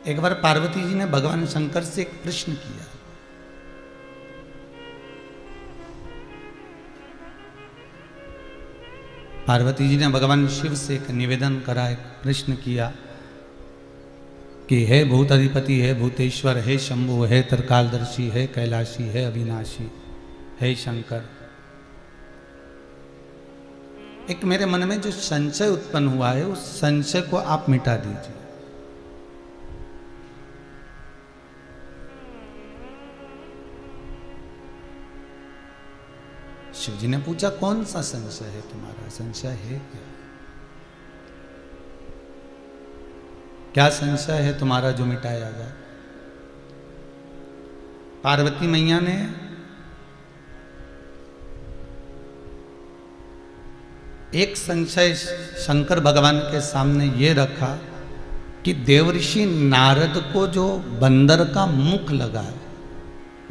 एक बार पार्वती जी ने भगवान शंकर से एक प्रश्न किया। पार्वती जी ने भगवान शिव से एक निवेदन करा, एक प्रश्न किया कि हे भूत अधिपति, हे भूतेश्वर, हे शंभु, हे त्रिकालदर्शी, हे कैलाशी, हे अविनाशी, हे शंकर, एक मेरे मन में जो संशय उत्पन्न हुआ है उस संशय को आप मिटा दीजिए। शिव जी ने पूछा, कौन सा संशय है तुम्हारा? संशय है क्या? क्या संशय है तुम्हारा जो मिटाया जाए? पार्वती मैया ने एक संशय शंकर भगवान के सामने ये रखा कि देवऋषि नारद को जो बंदर का मुख लगा है,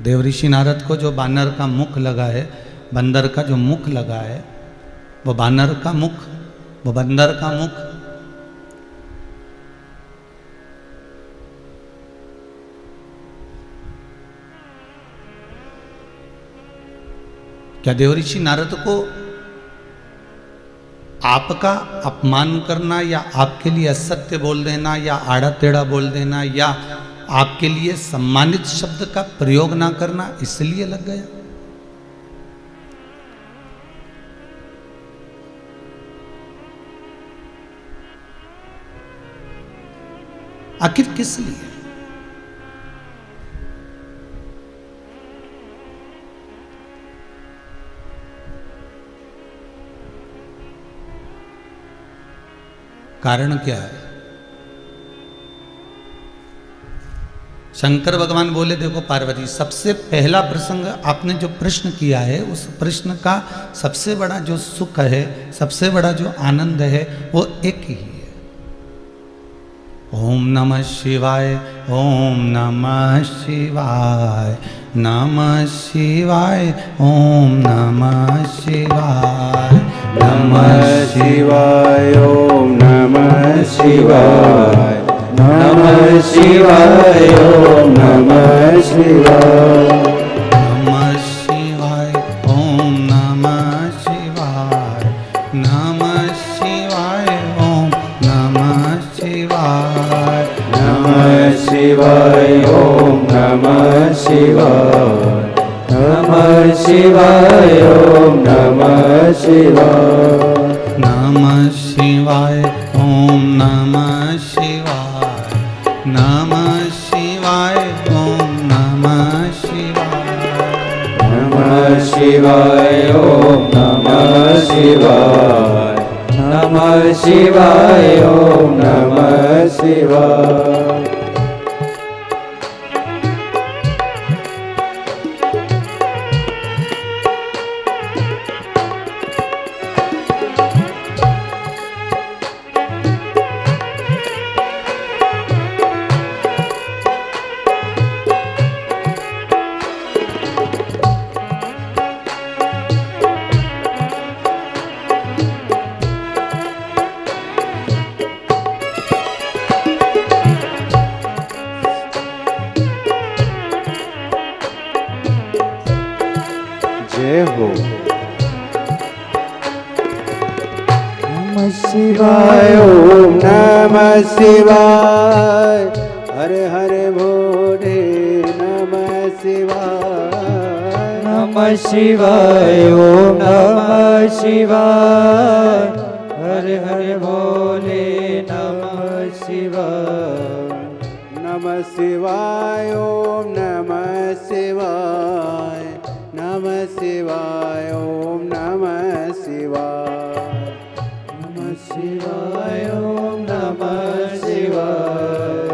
देवऋषि नारद को जो बानर का मुख लगा है, बंदर का जो मुख लगा है, वो बानर का मुख, वो बंदर का मुख क्या देवऋषि नारद को आपका अपमान करना या आपके लिए असत्य बोल देना या आड़ा टेढ़ा बोल देना या आपके लिए सम्मानित शब्द का प्रयोग ना करना इसलिए लग गया? आखिर किस लिए? कारण क्या है? शंकर भगवान बोले, देखो पार्वती, सबसे पहला प्रसंग आपने जो प्रश्न किया है उस प्रश्न का सबसे बड़ा जो सुख है, सबसे बड़ा जो आनंद है वो एक ही है। ओम नमः शिवाय, ओम नमः शिवाय, नमः शिवाय, ओम नमः शिवाय, नमः शिवाय, ओम नमः शिवाय, नमः शिवाय, ओम नमः शिवाय, नमः शिवाय, ओम नमः शिवाय, नमः शिवाय, ओम नमः शिवाय, नमः शिवाय, ओम नमः शिवाय, नमः शिवाय, ओम नमः शिवाय, नमः शिवाय, ओम नमः शिवाय, नमः शिवाय, ओम नमः शिवाय, नमः शिवाय, ओम नमः शिवाय, नमः शिवाय, ओम नमः शिवाय। जय हो। नमः शिवाय, ओम नमः शिवाय, हरे हरे भोले नमः शिवाय, नमः शिवाय, ओम नमः शिवाय, हरे हरे भोले नमः शिवाय, नमः शिवाय, ओम नमः शिवाय, नमः शिवाय, ओम नमः शिवाय, नमः शिवाय, ओम नमः शिवाय,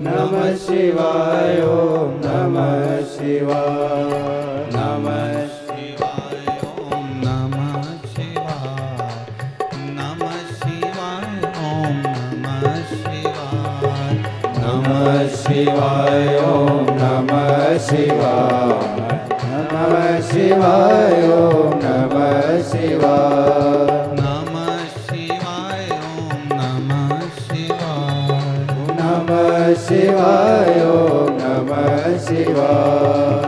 नमः शिवाय, ओम नमः शिवाय, नमः शिवाय, ओम नमः शिवाय, नमः शिवाय, ओम नमः शिवाय, नमः शिवाय, ओम नमः शिवाय, नमः शिवाय, ओम नमः शिवाय, नमः शिवाय, ओम नमः शिवाय, नमः शिवाय ओम नमः शिवाय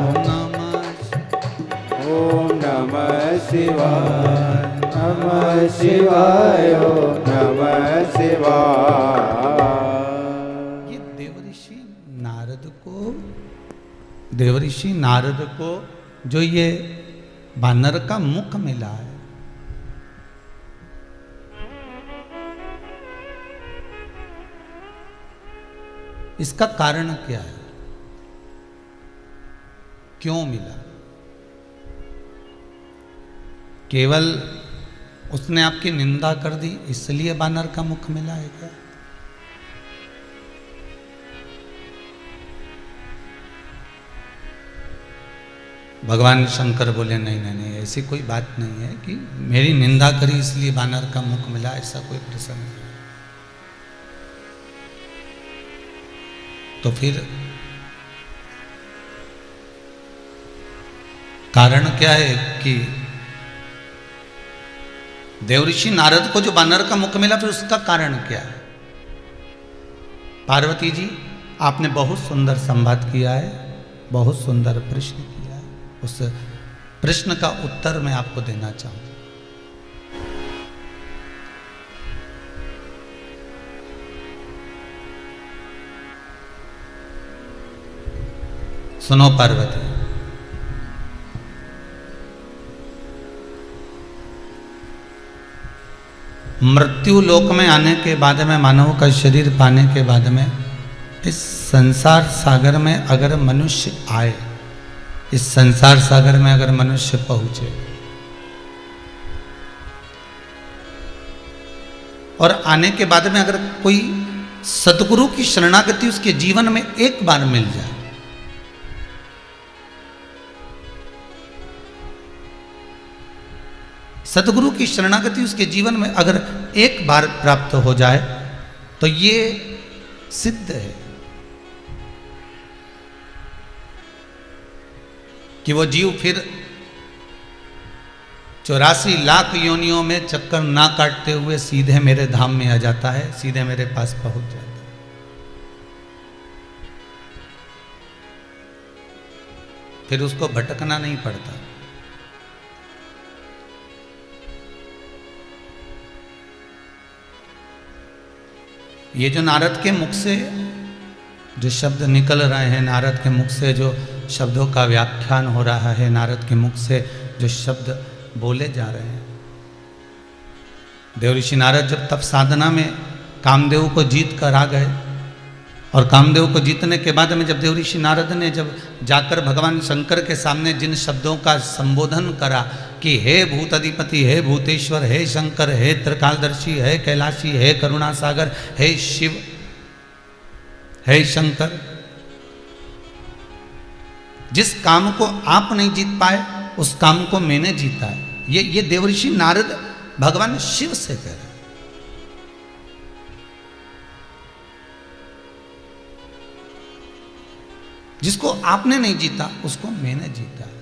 ओम नमः शिवाय नमः शिवाय ओम नमः शिवाय। ये देवऋषि नारद को जो ये बानर का मुख मिला है, इसका कारण क्या है, क्यों मिला? केवल उसने आपकी निंदा कर दी इसलिए बानर का मुख मिला है क्या? भगवान शंकर बोले नहीं नहीं नहीं, ऐसी कोई बात नहीं है कि मेरी निंदा करी इसलिए बानर का मुख मिला, ऐसा कोई प्रसंग नहीं। तो फिर कारण क्या है कि देवऋषि नारद को जो बानर का मुख मिला, फिर उसका कारण क्या है? पार्वती जी, आपने बहुत सुंदर संवाद किया है, बहुत सुंदर प्रश्न किया है। उस प्रश्न का उत्तर मैं आपको देना चाहूंगा। सुनो पार्वती, मृत्यु लोक में आने के बाद में, मानव का शरीर पाने के बाद में, इस संसार सागर में अगर मनुष्य आए, इस संसार सागर में अगर मनुष्य पहुंचे और आने के बाद में अगर कोई सतगुरु की शरणागति उसके जीवन में एक बार मिल जाए, सतगुरु की शरणागति उसके जीवन में अगर एक बार प्राप्त हो जाए तो ये सिद्ध है कि वो जीव फिर 84 लाख योनियों में चक्कर ना काटते हुए सीधे मेरे धाम में आ जाता है, सीधे मेरे पास पहुंच जाता है। फिर उसको भटकना नहीं पड़ता। ये जो नारद के मुख से जो शब्द निकल रहे हैं, नारद के मुख से जो शब्दों का व्याख्यान हो रहा है, नारद के मुख से जो शब्द बोले जा रहे हैं, देवऋषि नारद जब तप साधना में कामदेव को जीत कर आ गए, और कामदेव को जीतने के बाद में जब देवऋषि नारद ने जब जाकर भगवान शंकर के सामने जिन शब्दों का संबोधन करा कि हे भूत अधिपति, हे भूतेश्वर, हे शंकर, हे त्रिकालदर्शी, हे कैलाशी, हे करुणा सागर, हे शिव, हे शंकर, जिस काम को आप नहीं जीत पाए उस काम को मैंने जीता है। ये देवऋषि नारद भगवान शिव से कह रहे, जिसको आपने नहीं जीता उसको मैंने जीता है।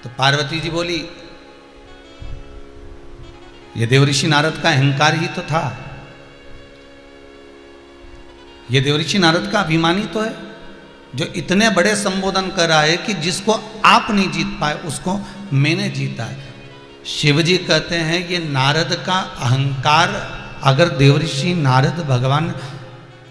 तो पार्वती जी बोली, ये देवऋषि नारद का अहंकार ही तो था, ये देवऋषि नारद का अभिमानी तो है, जो इतने बड़े संबोधन कर रहा है कि जिसको आप नहीं जीत पाए उसको मैंने जीता है। शिवजी कहते हैं ये नारद का अहंकार, अगर देवऋषि नारद भगवान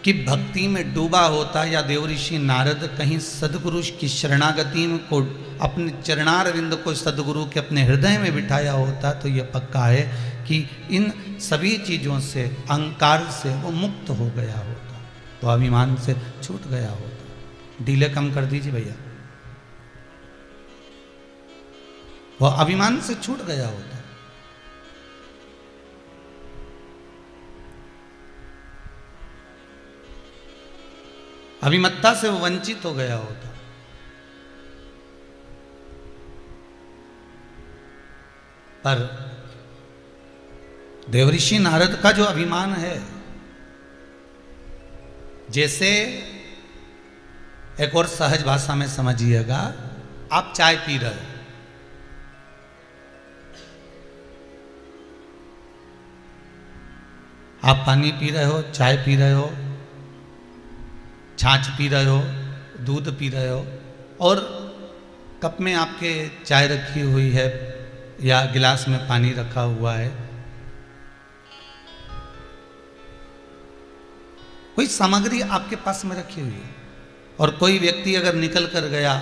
की भक्ति में डूबा होता या देवऋषि नारद कहीं सदगुरु की शरणागति को, अपने चरणारविंद को सदगुरु के अपने हृदय में बिठाया होता, तो यह पक्का है कि इन सभी चीज़ों से, अहंकार से वो मुक्त हो गया होता, तो अभिमान से छूट गया होता। डीले कम कर दीजिए भैया, वो अभिमान से छूट गया होता। अभिमत्ता से वो वंचित हो गया होता। पर देवऋषि नारद का जो अभिमान है, जैसे एक और सहज भाषा में समझिएगा, आप चाय पी रहे हो, आप पानी पी रहे हो, चाय पी रहे हो, छाछ पी रहे हो, दूध पी रहे हो, और कप में आपके चाय रखी हुई है या गिलास में पानी रखा हुआ है। कोई सामग्री आपके पास में रखी हुई है, और कोई व्यक्ति अगर निकल कर गया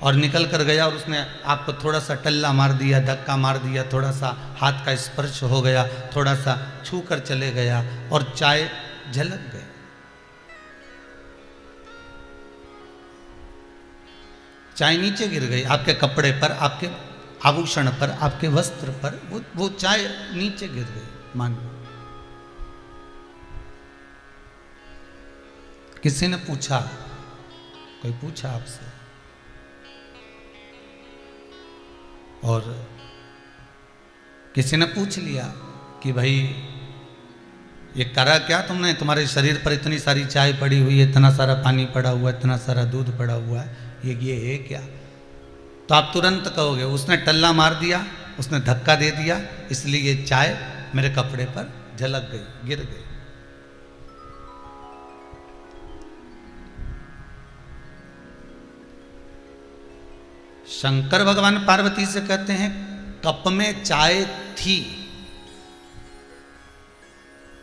और उसने आपको थोड़ा सा टल्ला मार दिया, धक्का मार दिया, थोड़ा सा हाथ का स्पर्श हो गया, थोड़ा सा छू कर चले गया और चाय झलक गई, चाय नीचे गिर गई, आपके कपड़े पर, आपके आभूषण पर, आपके वस्त्र पर वो चाय नीचे गिर गई। मान लो किसी ने पूछा, कोई पूछा आपसे, और किसी ने पूछ लिया कि भाई ये करा क्या तुमने, तुम्हारे शरीर पर इतनी सारी चाय पड़ी हुई है, इतना सारा पानी पड़ा हुआ है, इतना सारा दूध पड़ा हुआ है, ये है क्या? तो आप तुरंत कहोगे उसने टल्ला मार दिया, उसने धक्का दे दिया, इसलिए ये चाय मेरे कपड़े पर झलक गई, गिर गई। शंकर भगवान पार्वती से कहते हैं कप में चाय थी,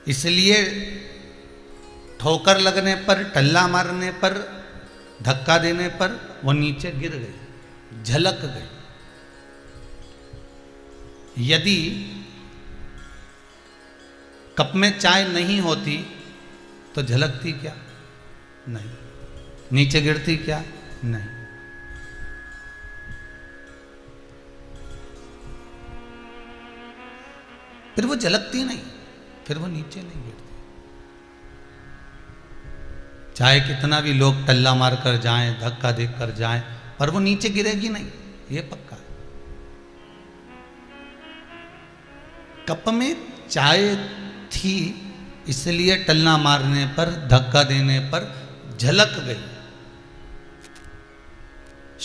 इसलिए ठोकर लगने पर, टल्ला मारने पर, धक्का देने पर वो नीचे गिर गई, झलक गई। यदि कप में चाय नहीं होती तो झलकती क्या? नहीं। नीचे गिरती क्या? नहीं। फिर वो झलकती नहीं, फिर वो नीचे नहीं गिरती। चाहे कितना भी लोग टल्ला मार कर जाएं, धक्का देकर कर जाएं, पर वो नीचे गिरेगी नहीं, ये पक्का। कप में चाय थी, इसलिए टल्ला मारने पर, धक्का देने पर झलक गई।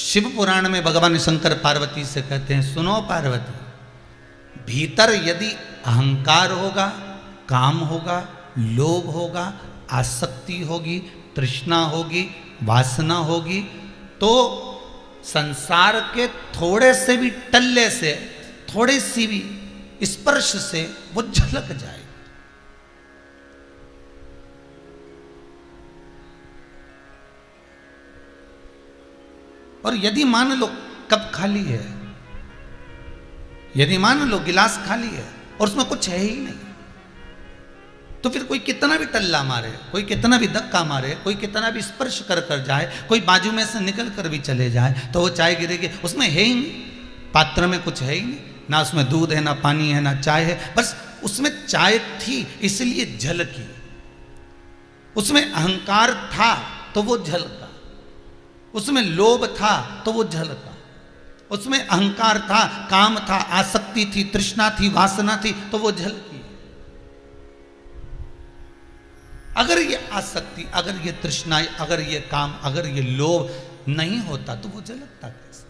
शिव पुराण में भगवान शंकर पार्वती से कहते हैं, सुनो पार्वती, भीतर यदि अहंकार होगा, काम होगा, लोभ होगा, आसक्ति होगी, तृष्णा होगी, वासना होगी, तो संसार के थोड़े से भी टल्ले से, थोड़ी सी भी स्पर्श से वो झलक जाए। और यदि मान लो कप खाली है, यदि मान लो गिलास खाली है और उसमें कुछ है ही नहीं, तो फिर कोई कितना भी टल्ला मारे, कोई कितना भी धक्का मारे, कोई कितना भी स्पर्श कर कर जाए, कोई बाजू में से निकल कर भी चले जाए, तो वो चाय गिरेगी। उसमें है ही नहीं, पात्र में कुछ है ही नहीं, ना उसमें दूध है, ना पानी है, ना चाय है, बस उसमें चाय थी इसलिए झलकी। उसमें अहंकार था तो वो झलका, उसमें लोभ था तो वो झलका, उसमें अहंकार था, काम था, आसक्ति थी, तृष्णा थी, वासना थी, तो वो झलकी। अगर ये आसक्ति, अगर ये तृष्णा, अगर ये काम, अगर ये लोभ नहीं होता तो वो झलकता कैसे?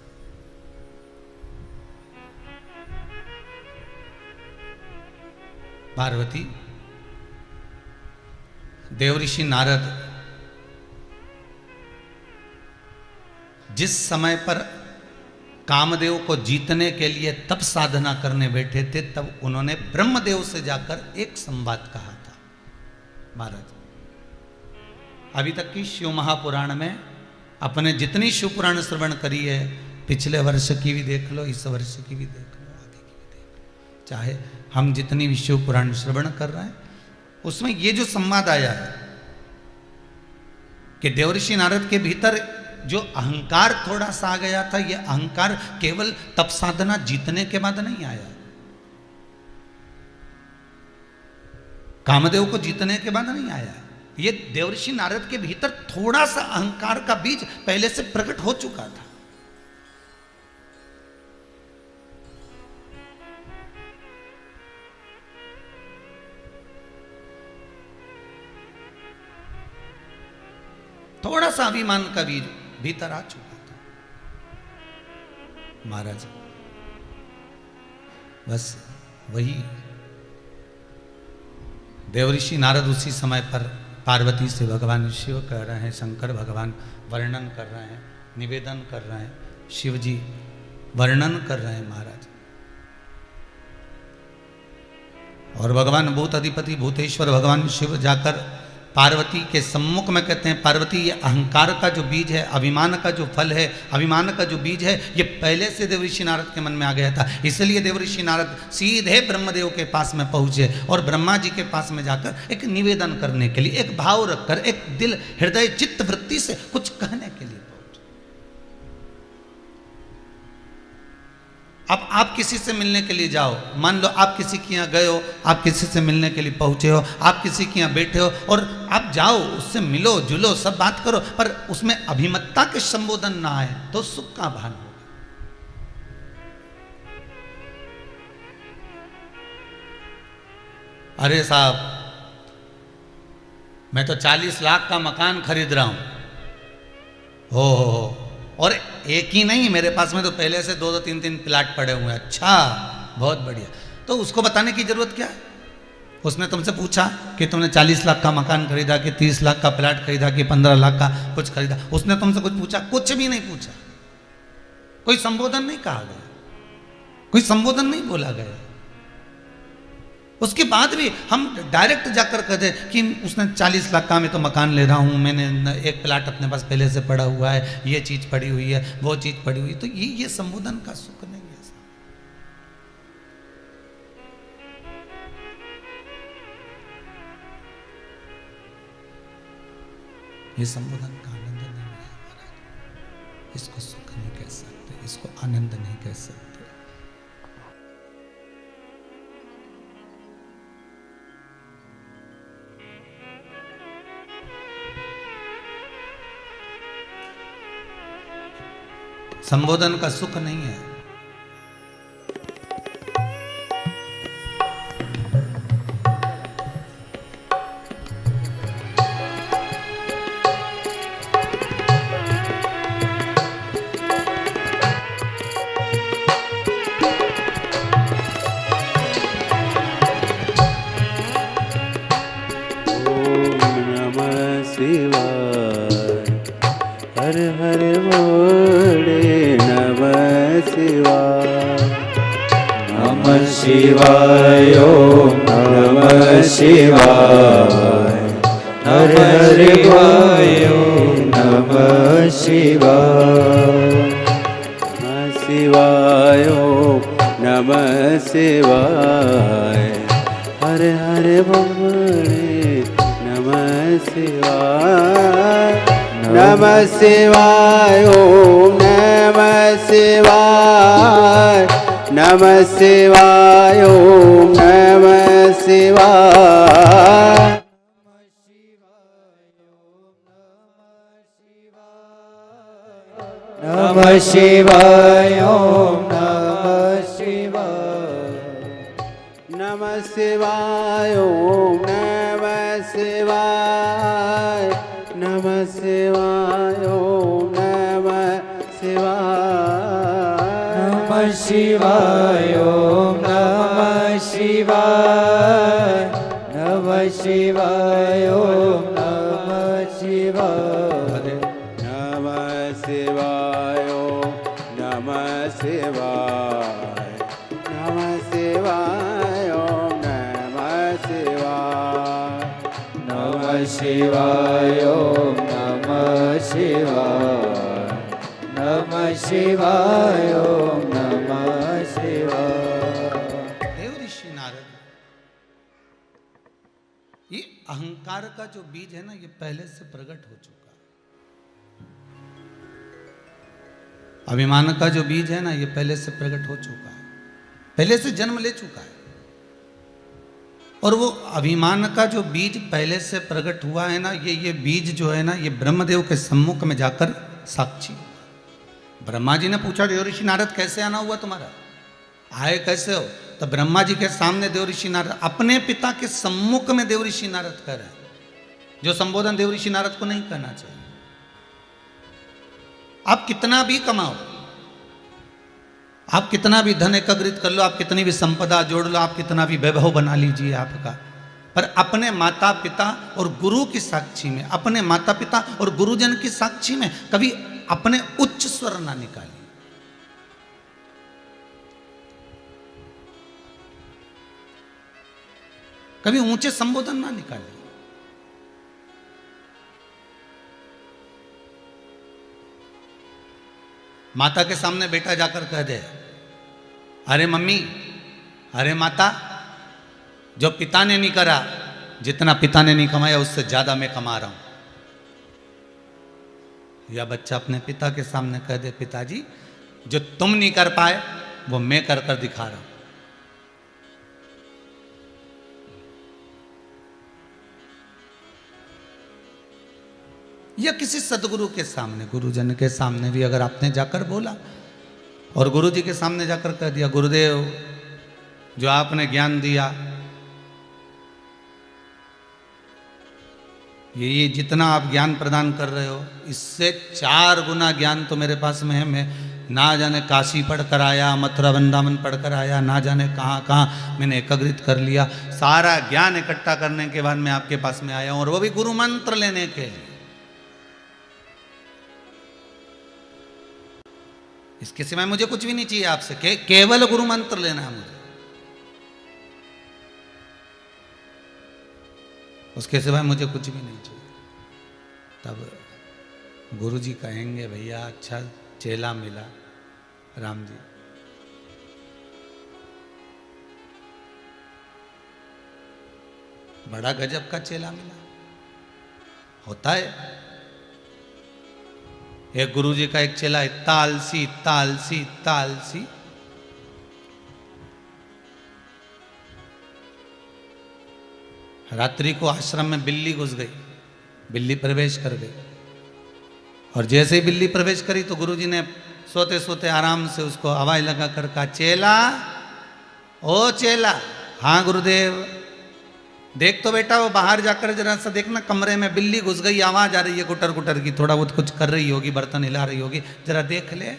पार्वती, देवऋषि नारद जिस समय पर कामदेव को जीतने के लिए तप साधना करने बैठे थे, तब उन्होंने ब्रह्मदेव से जाकर एक संवाद कहा था। महाराज, अभी तक की शिव महापुराण में अपने जितनी शिव पुराण श्रवण करी है, पिछले वर्ष की भी देख लो, इस वर्ष की भी देख लो, आगे की भी देख लो, चाहे हम जितनी भी शिव पुराण श्रवण कर रहे हैं, उसमें ये जो संवाद आया है कि देवऋषि नारद के भीतर जो अहंकार थोड़ा सा आ गया था, यह अहंकार केवल तप साधना जीतने के बाद नहीं आया, कामदेव को जीतने के बाद नहीं आया। ये देवऋषि नारद के भीतर थोड़ा सा अहंकार का बीज पहले से प्रकट हो चुका था। थोड़ा सा अभिमान का बीज भीतर आ चुका था। महाराज, बस वही देवऋषि नारद उसी समय पर पार्वती से भगवान शिव कह रहे हैं, शंकर भगवान वर्णन कर रहे हैं, निवेदन कर रहे हैं, शिव जी वर्णन कर रहे हैं महाराज। और भगवान भूत अधिपति भूतेश्वर भगवान शिव जाकर पार्वती के सम्मुख में कहते हैं, पार्वती ये अहंकार का जो बीज है, अभिमान का जो फल है, अभिमान का जो बीज है, ये पहले से देवऋषि नारद के मन में आ गया था। इसलिए देवऋषि नारद सीधे ब्रह्मदेव के पास में पहुंचे और ब्रह्मा जी के पास में जाकर एक निवेदन करने के लिए, एक भाव रखकर, एक दिल हृदय चित्त वृत्ति से कुछ कहने के लिए। अब आप किसी से मिलने के लिए जाओ, मान लो आप किसी के यहाँ गए हो, आप किसी से मिलने के लिए पहुंचे हो, आप किसी के यहाँ बैठे हो और आप जाओ, उससे मिलो जुलो, सब बात करो, पर उसमें अभिमतता के संबोधन ना आए तो सुख का भान होगा। अरे साहब, मैं तो 40 लाख का मकान खरीद रहा हूं। हो और एक ही नहीं, मेरे पास में तो पहले से 2-2 3-3 प्लाट पड़े हुए हैं। अच्छा, बहुत बढ़िया। तो उसको बताने की जरूरत क्या है? उसने तुमसे पूछा कि तुमने 40 लाख का मकान खरीदा कि 30 लाख का प्लाट खरीदा कि 15 लाख का कुछ खरीदा? उसने तुमसे कुछ पूछा? कुछ भी नहीं पूछा। कोई संबोधन नहीं कहा गया, कोई संबोधन नहीं बोला गया। उसके बाद भी हम डायरेक्ट जाकर कहते कि उसने 40 लाख का मैं तो मकान ले रहा हूँ, मैंने एक प्लाट अपने पास पहले से पड़ा हुआ है, ये चीज़ पड़ी हुई है, वो चीज़ पड़ी हुई है। तो ये संबोधन का सुख नहीं है। ये संबोधन का आनंद नहीं है महाराज। इसको सुख नहीं कह सकते, इसको आनंद नहीं कह सकते। संबोधन का सुख नहीं है। शिवाय ओम नमः शिवाय, हर हर ओम नमः शिवाय, नमः शिवाय ओम नमः शिवाय, हर हर नमः शिवाय, नमः शिवाय ओम नमः शिवाय, नमः शिवाय ओम नमः शिवाय, नमः शिवाय ओम नमः शिवाय, नमः शिवाय ओम नमः शिवाय, नमः शिवाय ओम नमः शिवाय, नमः शिवाय ओम नमः शिवाय, नमः शिवाय ओम नमः शिवाय, नमः शिवाय ओम नमः शिवाय, नमः शिवाय ओम नमः शिवाय, नमः शिवाय ओम नमः शिवाय, नमः शिवाय ओम नमः शिवाय। देवऋषि नारद, ये अहंकार का जो बीज है ना, ये पहले से प्रकट हो चुका है। अभिमान का जो बीज है ना, ये पहले से प्रकट हो चुका है, पहले से जन्म ले चुका है। और वो अभिमान का जो बीज पहले से प्रकट हुआ है ना, ये बीज जो है ना, ये ब्रह्मदेव के सम्मुख में जाकर साक्षी हुआ। ब्रह्मा जी ने पूछा, देवऋषि नारद कैसे आना हुआ तुम्हारा, आए कैसे हो? तो ब्रह्मा जी के सामने देवऋषि नारद अपने पिता के सम्मुख में देवऋषि नारद कह रहे हैं, जो संबोधन देवऋषि नारद को नहीं कहना चाहिए। आप कितना भी कमाओ, आप कितना भी धन एकत्रित कर लो, आप कितनी भी संपदा जोड़ लो, आप कितना भी वैभव बना लीजिए आपका, पर अपने माता पिता और गुरु की साक्षी में, अपने माता पिता और गुरुजन की साक्षी में कभी अपने उच्च स्वर ना निकालिए। कभी ऊंचे संबोधन ना निकालिए। माता के सामने बेटा जाकर कह दे, अरे मम्मी, अरे माता, जो पिता ने नहीं करा, जितना पिता ने नहीं कमाया उससे ज्यादा मैं कमा रहा हूं। या बच्चा अपने पिता के सामने कह दे, पिताजी जो तुम नहीं कर पाए वो मैं कर कर दिखा रहा हूं। या किसी सदगुरु के सामने, गुरुजन के सामने भी अगर आपने जाकर बोला और गुरुजी के सामने जाकर कह दिया, गुरुदेव जो आपने ज्ञान दिया, ये जितना आप ज्ञान प्रदान कर रहे हो, इससे 4 गुना ज्ञान तो मेरे पास में है। मैं ना जाने काशी पढ़ कर आया, मथुरा वृंदावन पढ़ कर आया, ना जाने कहाँ कहाँ मैंने एकाग्रित कर लिया। सारा ज्ञान इकट्ठा करने के बाद मैं आपके पास में आया हूं, और वो भी गुरु मंत्र लेने के लिए। इसके सिवाय मुझे कुछ भी नहीं चाहिए आपसे, केवल गुरु मंत्र लेना है मुझे, उसके सिवाय मुझे कुछ भी नहीं चाहिए। तब गुरुजी कहेंगे, भैया अच्छा चेला मिला राम जी। बड़ा गजब का चेला मिला। होता है एक गुरुजी का एक चेला, इतना आलसी, इतना आलसी, इतना आलसी, रात्रि को आश्रम में बिल्ली घुस गई, बिल्ली प्रवेश कर गई, और जैसे ही बिल्ली प्रवेश करी तो गुरुजी ने सोते सोते आराम से उसको आवाज लगा कर कहा, चेला, ओ चेला। हाँ गुरुदेव। देख तो बेटा वो बाहर जाकर जरा सा देखना, कमरे में बिल्ली घुस गई, आवाज आ रही है गुटर गुटर की, थोड़ा बहुत कुछ कर रही होगी, बर्तन हिला रही होगी, जरा देख ले।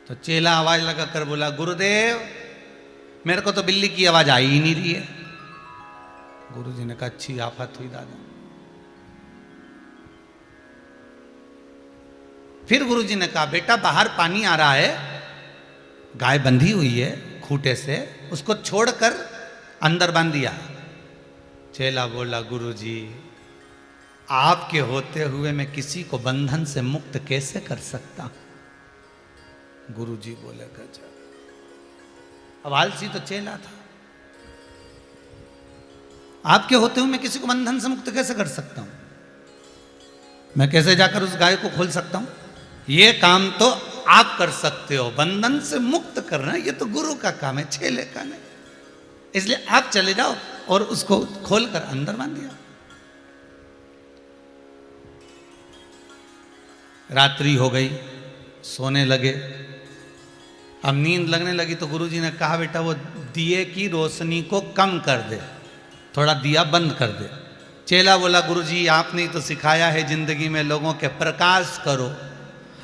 तो चेला आवाज लगा कर बोला, गुरुदेव मेरे को तो बिल्ली की आवाज आ ही नहीं रही है। गुरुजी ने कहा, अच्छी आफत हुई दादा। फिर गुरुजी ने कहा, बेटा बाहर पानी आ रहा है, गाय बंधी हुई है खूंटे से, उसको छोड़कर अंदर बांध दिया। चेला बोला, गुरुजी आपके होते हुए मैं किसी को बंधन से मुक्त कैसे कर सकता। गुरुजी बोले, गजब। अब आलसी तो चेला था, आपके होते हुए मैं किसी को बंधन से मुक्त कैसे कर सकता हूं, मैं कैसे जाकर उस गाय को खोल सकता हूं। ये काम तो आप कर सकते हो, बंधन से मुक्त करना ये तो गुरु का काम है, चेले का नहीं। इसलिए आप चले जाओ, और उसको खोलकर अंदर बांध दिया। रात्रि हो गई, सोने लगे। अब नींद लगने लगी तो गुरुजी ने कहा, बेटा वो दिए की रोशनी को कम कर दे, थोड़ा दिया बंद कर दे। चेला बोला, गुरुजी आपने तो सिखाया है जिंदगी में लोगों के प्रकाश करो,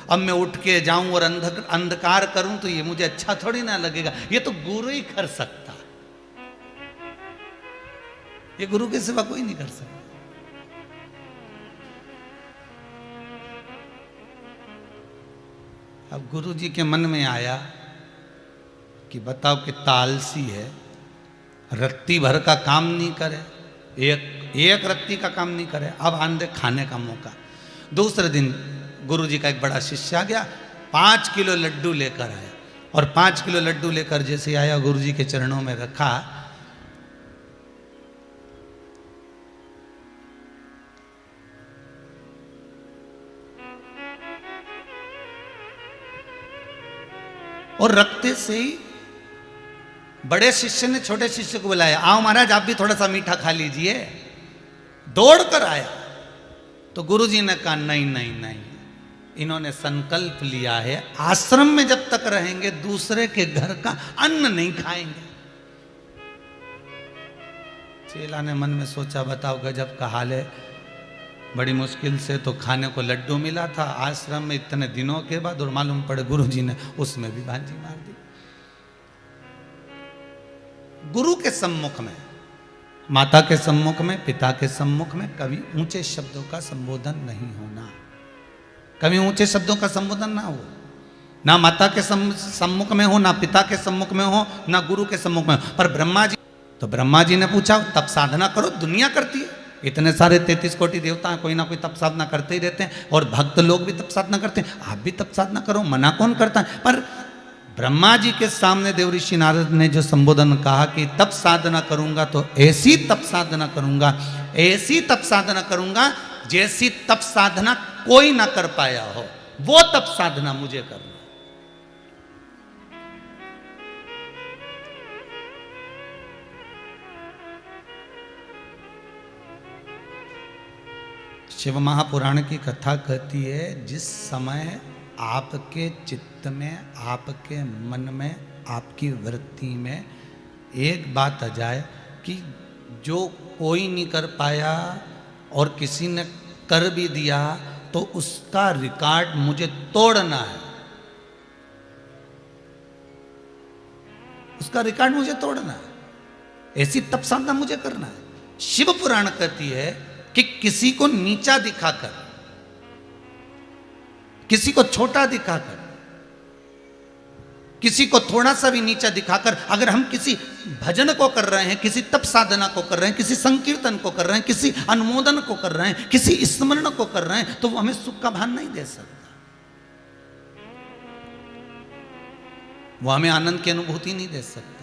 अब मैं उठ के जाऊं और अंधकार करूं तो ये मुझे अच्छा थोड़ी ना लगेगा, ये तो गुरु ही कर सकता, ये गुरु के सिवा कोई नहीं कर सकता। अब गुरुजी के मन में आया कि बताओ कितना आलसी है, रत्ती भर का काम नहीं करे, एक रत्ती का काम नहीं करे, अब आंधे खाने का मौका। दूसरे दिन गुरुजी का एक बड़ा शिष्य आ गया, 5 किलो लड्डू लेकर आया, और 5 किलो लड्डू लेकर जैसे आया गुरुजी के चरणों में रखा, और रखते से ही बड़े शिष्य ने छोटे शिष्य को बुलाया, आओ महाराज आप भी थोड़ा सा मीठा खा लीजिए। दौड़ कर आया तो गुरुजी ने कहा, नहीं नहीं नहीं, इन्होंने संकल्प लिया है आश्रम में जब तक रहेंगे दूसरे के घर का अन्न नहीं खाएंगे। चेला ने मन में सोचा, बताओ गजब का हाल है, बड़ी मुश्किल से तो खाने को लड्डू मिला था आश्रम में इतने दिनों के बाद, और मालूम पड़े गुरुजी ने उसमें भी भांजी मार दी। गुरु के सम्मुख में, माता के सम्मुख में, पिता के सम्मुख में कभी ऊंचे शब्दों का संबोधन नहीं होना। कभी ऊंचे शब्दों का संबोधन ना हो, ना माता के सम्मुख में हो, ना पिता के सम्मुख में हो, ना गुरु के सम्मुख में हो। पर ब्रह्मा जी ने पूछा तप साधना करो, दुनिया करती है, इतने सारे 33 कोटि देवता हैं, कोई ना कोई तप साधना करते ही रहते हैं, और भक्त लोग भी तप साधना करते हैं, आप भी तप साधना करो, मना कौन करता है। पर ब्रह्मा जी के सामने देवऋषि नारद ने जो संबोधन कहा कि तप साधना करूंगा तो ऐसी तप साधना करूंगा, ऐसी तप साधना करूंगा जैसी तप साधना कोई ना कर पाया हो, वो तप साधना मुझे करना। शिव महापुराण की कथा कहती है, जिस समय आपके चित्त में, आपके मन में, आपकी वृत्ति में एक बात आ जाए कि जो कोई नहीं कर पाया और किसी ने कर भी दिया तो उसका रिकॉर्ड मुझे तोड़ना है, उसका रिकॉर्ड मुझे तोड़ना है, ऐसी तप साधना मुझे करना है। शिव पुराण कहती है कि किसी को नीचा दिखाकर, किसी को छोटा दिखाकर, किसी को थोड़ा सा भी नीचा दिखाकर अगर हम किसी भजन को कर रहे हैं, किसी तप साधना को कर रहे हैं, किसी संकीर्तन को कर रहे हैं, किसी अनुमोदन को कर रहे हैं, किसी स्मरण को कर रहे हैं, तो वो हमें सुख का भान नहीं दे सकता, वो हमें आनंद की अनुभूति नहीं दे सकता।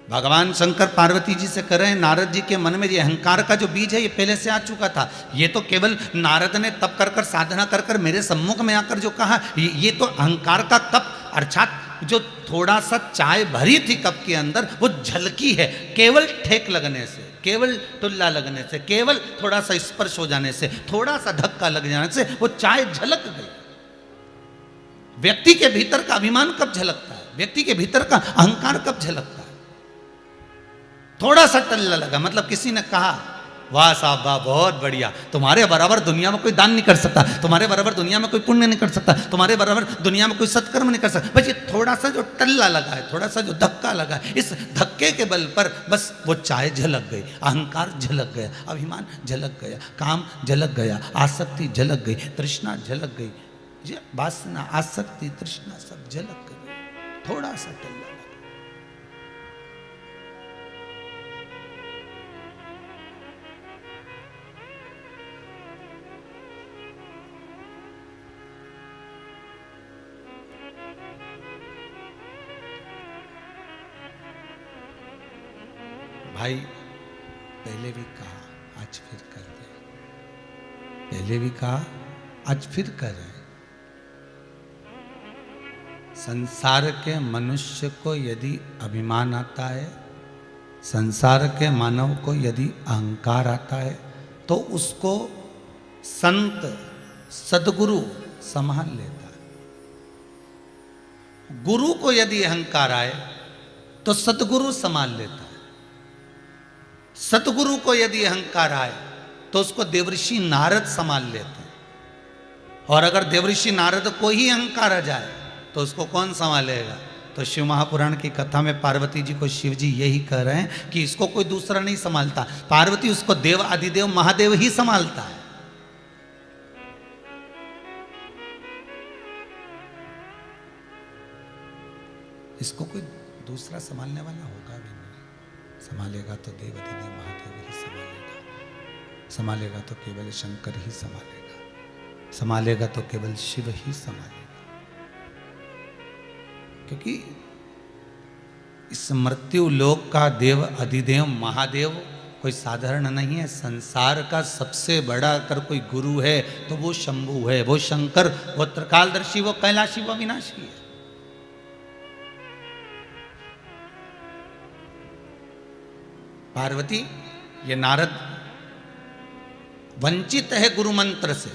भगवान शंकर पार्वती जी से कह रहे हैं, नारद जी के मन में ये अहंकार का जो बीज है ये पहले से आ चुका था, ये तो केवल नारद ने तप कर कर साधना कर कर मेरे सम्मुख में आकर जो कहा, ये तो अहंकार का कप, अर्थात जो थोड़ा सा चाय भरी थी कप के अंदर वो झलकी है, केवल ठेक लगने से, केवल टुल्ला लगने से, केवल थोड़ा सा स्पर्श हो जाने से, थोड़ा सा धक्का लग जाने से वो चाय झलक गई। व्यक्ति के भीतर का अभिमान कब झलकता है, व्यक्ति के भीतर का अहंकार कब झलकता है? थोड़ा सा टल्ला लगा, मतलब किसी ने कहा वाह साहब वाह बहुत बढ़िया, तुम्हारे बराबर दुनिया में कोई दान नहीं कर सकता, तुम्हारे बराबर दुनिया में कोई पुण्य नहीं कर सकता, तुम्हारे बराबर दुनिया में कोई सत्कर्म नहीं कर सकता। बस ये थोड़ा सा जो टल्ला लगा है, थोड़ा सा जो धक्का लगा है, इस धक्के के बल पर बस वो चाय झलक गई, अहंकार झलक गया, अभिमान झलक गया, काम झलक गया, आसक्ति झलक गई, तृष्णा झलक गई, ये वासना, आसक्ति, तृष्णा सब झलक गई, थोड़ा सा टल्ला। भाई पहले भी कहा आज फिर कर दे, पहले भी कहा आज फिर कर रहे। संसार के मनुष्य को यदि अभिमान आता है, संसार के मानव को यदि अहंकार आता है, तो उसको संत सदगुरु संभाल लेता है। गुरु को यदि अहंकार आए तो सदगुरु संभाल लेता है। सतगुरु को यदि अहंकार आए तो उसको देवऋषि नारद संभाल लेते हैं, और अगर देवऋषि नारद को ही अहंकार आ जाए तो उसको कौन संभालेगा? तो शिव महापुराण की कथा में पार्वती जी को शिव जी यही कह रहे हैं कि इसको कोई दूसरा नहीं संभालता, पार्वती उसको देव आदिदेव महादेव ही संभालता है। इसको कोई दूसरा संभालने वाला होगा भी नहीं। संभालेगा तो देव आदिदेव महादेव ही संभालेगा, संभालेगा तो केवल शंकर ही संभालेगा, संभालेगा तो केवल शिव ही संभालेगा। क्योंकि इस मृत्यु लोक का देव अधिदेव महादेव कोई साधारण नहीं है। संसार का सबसे बड़ा अगर कोई गुरु है तो वो शंभु है, वो शंकर, वो त्रिकालदर्शी, वो कैलाशी, वो विनाशी है। पार्वती, ये नारद वंचित है गुरु मंत्र से,